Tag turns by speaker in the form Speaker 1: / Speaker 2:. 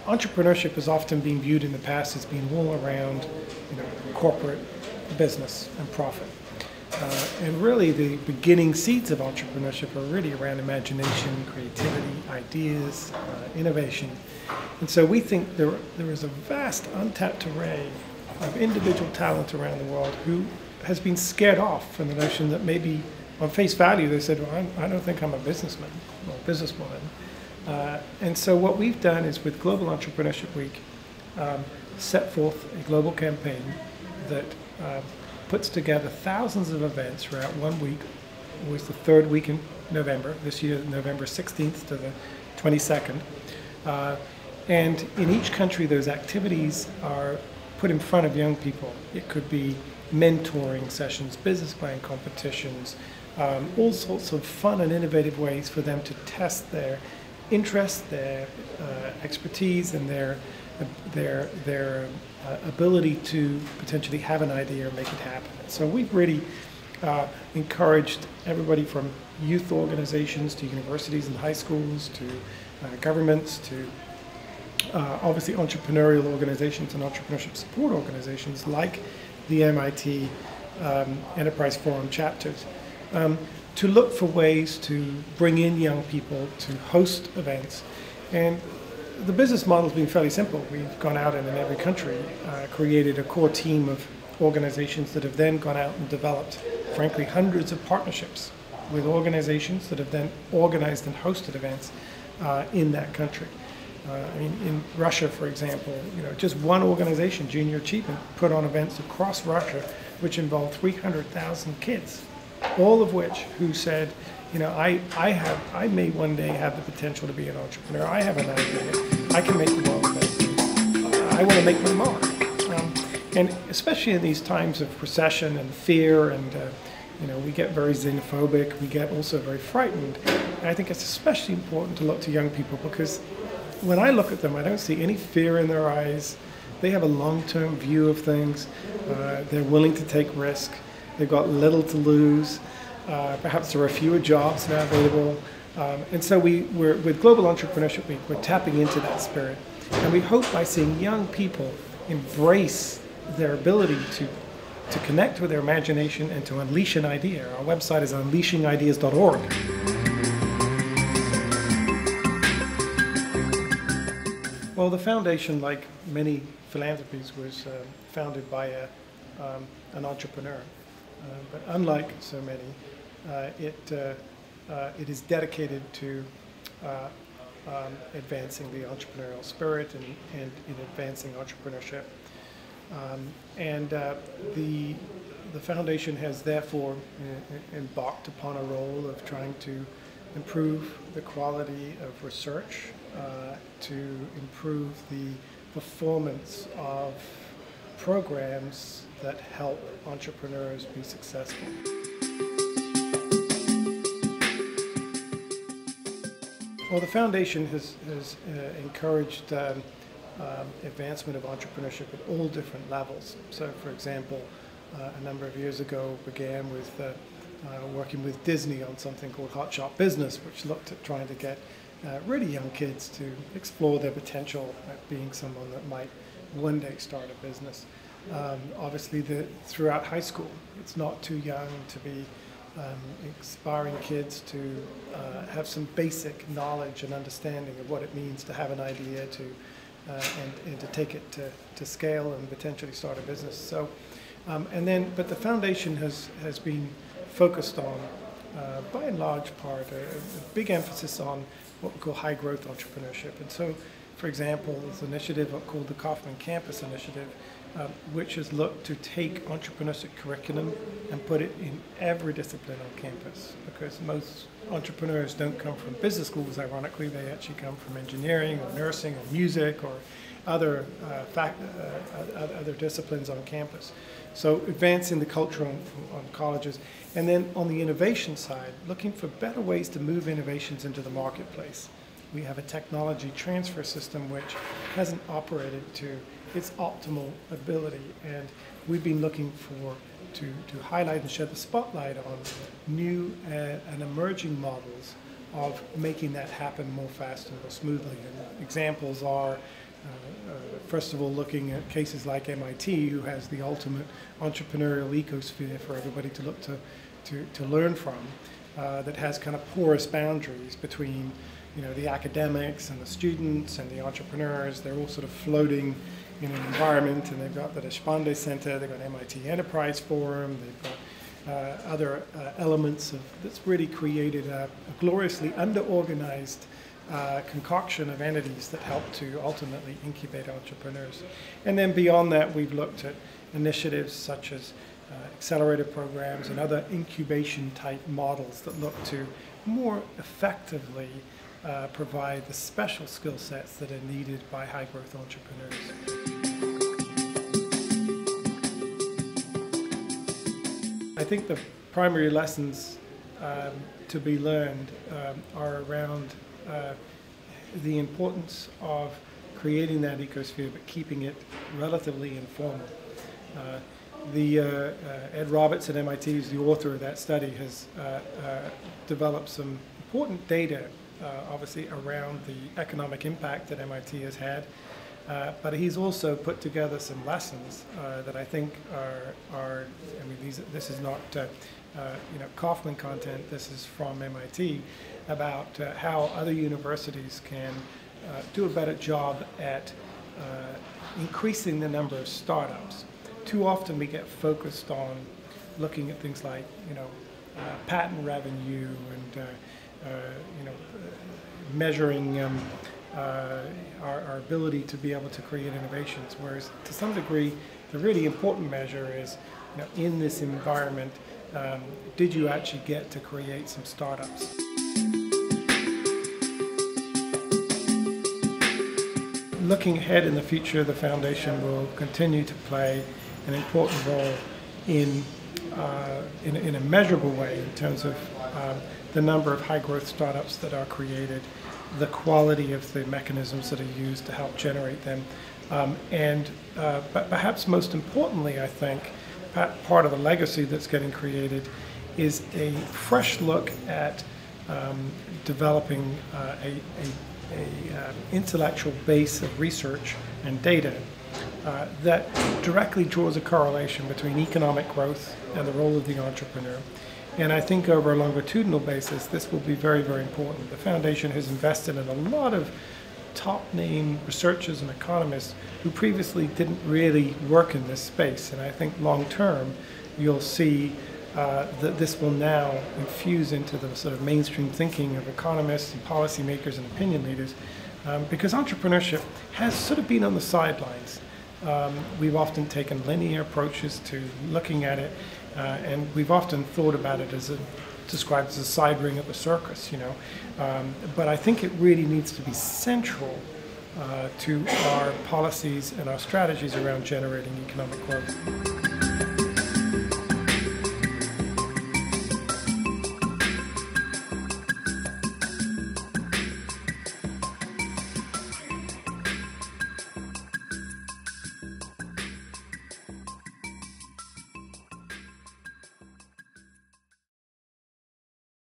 Speaker 1: entrepreneurship has often been viewed in the past as being all around, corporate business and profit. And really the beginning seeds of entrepreneurship are really around imagination, creativity, ideas, innovation. And so we think there is a vast untapped array of individual talent around the world who has been scared off from the notion that maybe on face value they said, well, I don't think I'm a businessman or a businesswoman. And so what we've done is with Global Entrepreneurship Week, set forth a global campaign that puts together thousands of events throughout 1 week. It was the third week in November, this year November 16th to the 22nd. And in each country those activities are put in front of young people. It could be mentoring sessions, business plan competitions, all sorts of fun and innovative ways for them to test their interest, their expertise, and their ability to potentially have an idea or make it happen. So we've really encouraged everybody from youth organizations to universities and high schools to governments to obviously entrepreneurial organizations and entrepreneurship support organizations like the MIT Enterprise Forum chapters to look for ways to bring in young people to host events. And the business model has been fairly simple. We've gone out and in every country created a core team of organizations that have then gone out and developed, frankly, hundreds of partnerships with organizations that have then organized and hosted events in that country. I mean, in Russia, for example, just one organization, Junior Achievement, put on events across Russia which involved 300,000 kids, all of which who said, I may one day have the potential to be an entrepreneur. I have an idea. I can make the world better. I want to make my mark. And especially in these times of recession and fear, and we get very xenophobic. We get also very frightened. And I think it's especially important to look to young people because when I look at them, I don't see any fear in their eyes. They have a long-term view of things. They're willing to take risk. They've got little to lose. Perhaps there are fewer jobs now available. And so we're with Global Entrepreneurship Week, we're tapping into that spirit. And we hope by seeing young people embrace their ability to connect with their imagination and to unleash an idea. Our website is unleashingideas.org. Well, the foundation, like many philanthropies, was founded by an entrepreneur. But unlike so many, it is dedicated to advancing the entrepreneurial spirit and in advancing entrepreneurship. The foundation has therefore embarked upon a role of trying to improve the quality of research, to improve the performance of programs that help entrepreneurs be successful. Well, the foundation has encouraged advancement of entrepreneurship at all different levels. So, for example, a number of years ago began with working with Disney on something called Hot Shot Business, which looked at trying to get really young kids to explore their potential at being someone that might one day start a business. Obviously, throughout high school, it's not too young to be inspiring kids to have some basic knowledge and understanding of what it means to have an idea and to take it to scale and potentially start a business. So, but the foundation has been focused on, by and large part, a big emphasis on what we call high growth entrepreneurship. And so, for example, there's an initiative called the Kauffman Campus Initiative, which has looked to take entrepreneurship curriculum and put it in every discipline on campus, because most entrepreneurs don't come from business schools, ironically. They actually come from engineering or nursing or music or other disciplines on campus. So advancing the culture on colleges. And then on the innovation side, looking for better ways to move innovations into the marketplace. We have a technology transfer system which hasn't operated to its optimal ability, and we've been looking to highlight and shed the spotlight on new and emerging models of making that happen more fast and more smoothly. And examples are first of all, looking at cases like MIT, who has the ultimate entrepreneurial ecosphere for everybody to look to learn from, that has kind of porous boundaries between, the academics and the students and the entrepreneurs. They're all sort of floating in an environment, and they've got the Deshpande Center, they've got MIT Enterprise Forum, they've got other elements that's really created a gloriously under-organized concoction of entities that help to ultimately incubate entrepreneurs. And then beyond that, we've looked at initiatives such as accelerator programs and other incubation type models that look to more effectively provide the special skill sets that are needed by high growth entrepreneurs. I think the primary lessons to be learned are around the importance of creating that ecosphere but keeping it relatively informal. Ed Roberts at MIT, who's the author of that study, has developed some important data, obviously, around the economic impact that MIT has had. But he's also put together some lessons that I think this is not Kauffman content. This is from MIT about how other universities can do a better job at increasing the number of startups. Too often we get focused on looking at things like patent revenue and measuring our ability to be able to create innovations, whereas to some degree the really important measure is, in this environment, did you actually get to create some startups? Looking ahead in the future, the foundation will continue to play an important role in a measurable way in terms of the number of high growth startups that are created, the quality of the mechanisms that are used to help generate them, but perhaps most importantly, I think, part of the legacy that's getting created is a fresh look at developing a intellectual base of research and data that directly draws a correlation between economic growth and the role of the entrepreneur. And I think over a longitudinal basis, this will be very, very important. The foundation has invested in a lot of top-name researchers and economists who previously didn't really work in this space. And I think long-term, you'll see that this will now infuse into the sort of mainstream thinking of economists and policymakers and opinion leaders, because entrepreneurship has sort of been on the sidelines. We've often taken linear approaches to looking at it, and we've often thought about it as described as a side ring of a circus, but I think it really needs to be central to our policies and our strategies around generating economic growth.